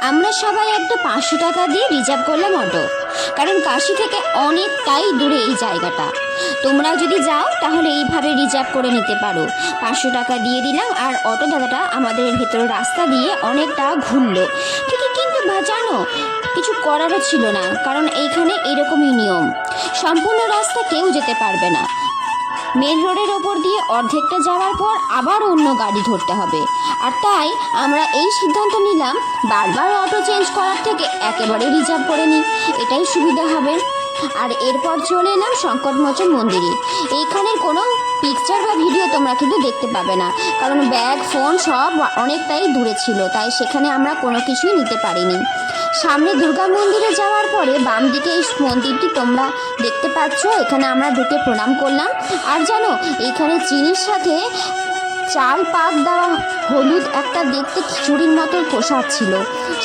আমরা সবাই একটা 500 টাকা দিয়ে রিজার্ভ করলাম অটো, কারণ কাশি থেকে অনেকটাই দূরে এই জায়গাটা। তোমরা যদি যাও তাহলে এইভাবে রিজার্ভ করে নিতে পারো। 500 টাকা দিয়ে দিলাম, আর অটো দাদাটা আমাদের ভেতরের রাস্তা দিয়ে অনেকটা ঘুরলো ঠিকই, কিন্তু জানো কিছু করারও ছিল না, কারণ এইখানে এরকমই নিয়ম, সম্পূর্ণ রাস্তা কেউ যেতে পারবে না। মেন রোডের ওপর দিয়ে অর্ধেকটা যাওয়ার পর আবার অন্য গাড়ি ধরতে হবে। আর তাই আমরা এই সিদ্ধান্ত নিলাম, বারবার অটো চেঞ্জ করার থেকে একেবারে রিজার্ভ করে নিই, এটাই সুবিধা হবে। আর এরপর চলে এলাম সংকটমোচন মন্দিরে। এইখানের কোনো পিকচার বা ভিডিও তোমরা কিন্তু দেখতে পাবে না, কারণ ব্যাগ ফোন সব অনেকটাই দূরে ছিল, তাই সেখানে আমরা কোনো কিছুই নিতে পারিনি। সামনে দুর্গা মন্দিরে যাওয়ার পরে বাম দিকে এই মন্দিরটি তোমরা দেখতে পাচ্ছ, এখানে আমরা ঢুকে প্রণাম করলাম। আর জানো এইখানে চিনির সাথে চাল পাক দেওয়া হলুদ একটা দেখতে খিচুড়ির মতো প্রসাদ ছিল,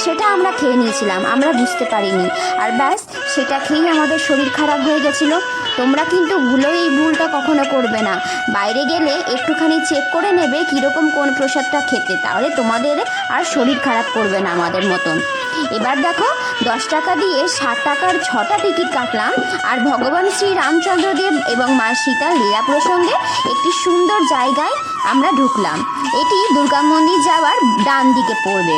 সেটা আমরা খেয়ে নিয়েছিলাম, আমরা বুঝতে পারিনি। আর ব্যাস সেটা খেয়েই আমাদের শরীর খারাপ হয়ে গেছিলো। তোমরা কিন্তু এই ভুলটা কখনো করবে না। বাইরে গেলে একটুখানি চেক করে নেবে কীরকম কোন প্রসাদটা খেতে, তাহলে তোমাদের আর শরীর খারাপ করবে না আমাদের মতন। এবার দেখো 10 টাকা দিয়ে 60 টাকার 6টা টিকিট কাটলাম, আর ভগবান শ্রী রামচন্দ্রদেব এবং মা সীতার লীলা প্রসঙ্গে একটি সুন্দর জায়গায় আমরা ঢুকলাম। এটি দুর্গা মন্দির যাওয়ার ডান দিকে পড়বে।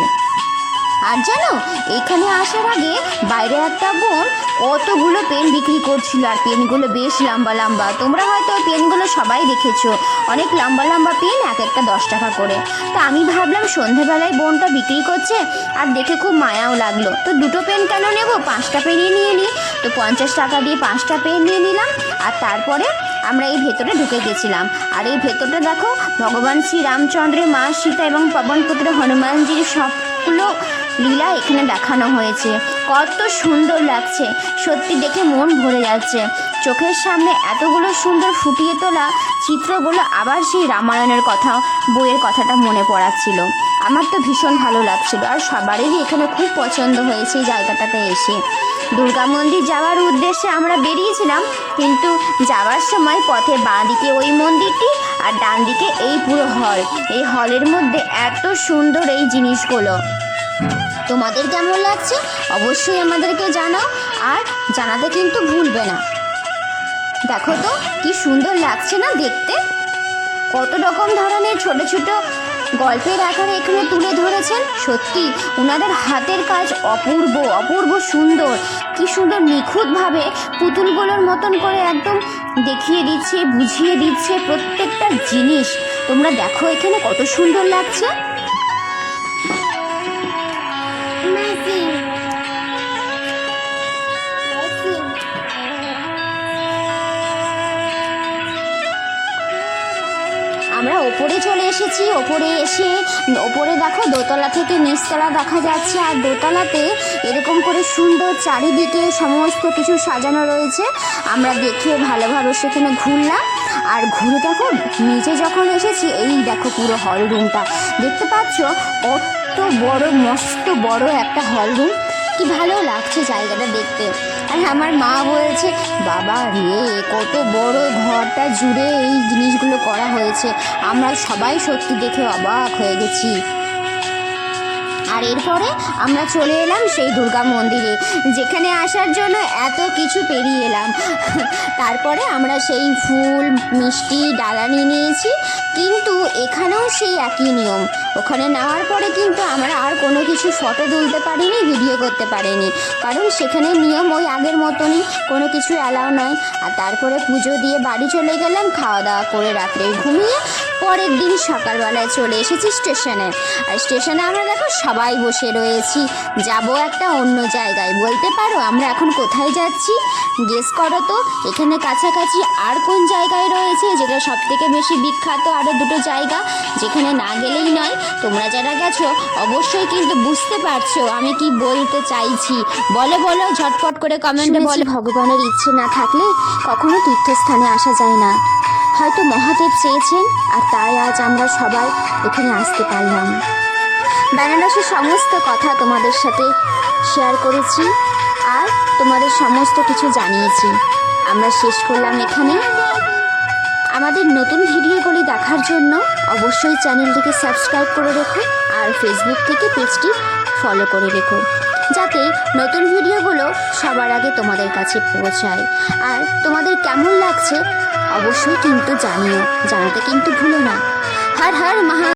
আর জানো এখানে আসার আগে বাইরে একটা বোন কতগুলো পেন বিক্রি করছিল, আর পেনগুলো বেশ লম্বা লম্বা, তোমরা হয়তো পেনগুলো সবাই দেখেছো, অনেক লম্বা লম্বা পেন, এক একটা 10 টাকা করে। তো আমি ভাবলাম সন্ধেবেলায় বোনটা বিক্রি করছে, আর দেখে খুব মায়াও লাগলো, তো দুটো পেন কেন নেব, 5টা পেনই নিয়ে নিই। তো 50 টাকা দিয়ে 5টা পেন নিয়ে নিলাম, আর তারপরে আমরা এই ভেতরে ঢুকে গেছিলাম। আর এই ভেতরটা দেখো ভগবান শ্রী রামচন্দ্রের, মা সীতা এবং পবনপুত্র হনুমানজির সবগুলো লীলা এখানে দেখানো হয়েছে। কত সুন্দর লাগছে, সত্যি দেখে মন ভরে যাচ্ছে। চোখের সামনে এতগুলো সুন্দর ফুটিয়ে তোলা চিত্রগুলো আবার সেই রামায়ণের কথা, বইয়ের কথাটা মনে পড়াচ্ছিল। আমার তো ভীষণ ভালো লাগছিল, আর সবারই এখানে খুব পছন্দ হয়েছে এই জায়গাটাতে এসে। দুর্গা মন্দির যাওয়ার উদ্দেশ্যে আমরা বেরিয়েছিলাম, কিন্তু যাওয়ার সময় পথে বাঁ দিকে ওই মন্দিরটি, আর ডান দিকে এই পুরো হল। এই হলের মধ্যে এত সুন্দর এই জিনিসগুলো। তোমাদের কেমন লাগছে অবশ্যই আমাদেরকে জানাও, আর জানাতে কিন্তু ভুলবে না। দেখো তো কি সুন্দর লাগছে না দেখতে, কত রকম ধরনের ছোট ছোট গল্পের আকারে এখানে তুলে ধরেছেন। সত্যি ওনাদের হাতের কাজ অপূর্ব অপূর্ব সুন্দর, কি সুন্দর নিখুঁতভাবে পুতুলগুলোর মতন করে একদম দেখিয়ে দিচ্ছে, বুঝিয়ে দিচ্ছে প্রত্যেকটা জিনিস। তোমরা দেখো এখানে কত সুন্দর লাগছে। আমরা ওপরে চলে এসেছি, ওপরে এসে ওপরে দেখো দোতলা থেকে নিচতলা দেখা যাচ্ছে, আর দোতলাতে এরকম করে সুন্দর চারিদিকে সমস্ত কিছু সাজানো রয়েছে। আমরা দেখে ভালোভাবে সেখানে ঘুরলাম, আর ঘুরে দেখো নিচে যখন এসেছি, এই দেখো পুরো হল রুমটা দেখতে পাচ্ছ, কত বড়, মস্ত বড় একটা হল রুম, কি ভালো লাগছে জায়গাটা দেখতে। আর আমার মা বলছে, বাবা রে কত বড় ঘরটা জুড়ে এই জিনিসগুলো করা হয়েছে। আমরা সবাই সত্যি দেখে অবাক হয়ে গেছি। আর এরপরে আমরা চলে এলাম সেই দুর্গা মন্দিরে, যেখানে আসার জন্য এত কিছু পেরিয়ে এলাম। তারপরে আমরা সেই ফুল মিষ্টি ডালা নিয়ে নিয়েছি, কিন্তু এখানেও সেই একই নিয়ম। ওখানে নেওয়ার পরে কিন্তু আমরা আর কোনো কিছু ফটো তুলতে পারিনি, ভিডিও করতে পারিনি, কারণ সেখানে নিয়ম ওই আগের মতনই, কোনো কিছু অ্যালাউ নয়। আর তারপরে পুজো দিয়ে বাড়ি চলে গেলাম, খাওয়া দাওয়া করে রাত্রে ঘুমিয়ে পরের দিন সকালবেলায় চলে এসেছি স্টেশনে। আর স্টেশনে আমরা দেখো সবাই বসে রয়েছি, যাব একটা অন্য জায়গায়। বলতে পারো আমরা এখন কোথায় যাচ্ছি? গেস করো তো, এখানে কাছাকাছি আর কোন জায়গায় রয়েছে যেটা সব থেকে বেশি বিখ্যাত, আরও দুটো জায়গা যেখানে না গেলেই নয়। তোমরা যারা গেছো অবশ্যই কিন্তু বুঝতে পারছো আমি কি বলতে চাইছি। বলো বলো ঝটপট করে কমেন্টে বলো। ভগবানের ইচ্ছে না থাকলে কখনো তীর্থস্থানে আসা যায় না, হয়তো মহাদেব চেয়েছেন, আর তাই আজ আমরা সবাই এখানে আসতে পারলাম। বেনারসের সমস্ত কথা তোমাদের সাথে শেয়ার করেছি, আর তোমাদের সমস্ত কিছু জানিয়েছি। আমরা শেষ করলাম এখানে। আমাদের নতুন ভিডিওগুলি দেখার জন্য অবশ্যই চ্যানেলটিকে সাবস্ক্রাইব করে রেখো, আর ফেসবুক থেকে পেজটি ফলো করে রেখো, যাতে নতুন ভিডিওগুলো সবার আগে তোমাদের কাছে পৌঁছায়। আর তোমাদের কেমন লাগছে অবশ্যই কিন্তু জানিও, জানাতে কিন্তু ভুলো না। হর হর মহা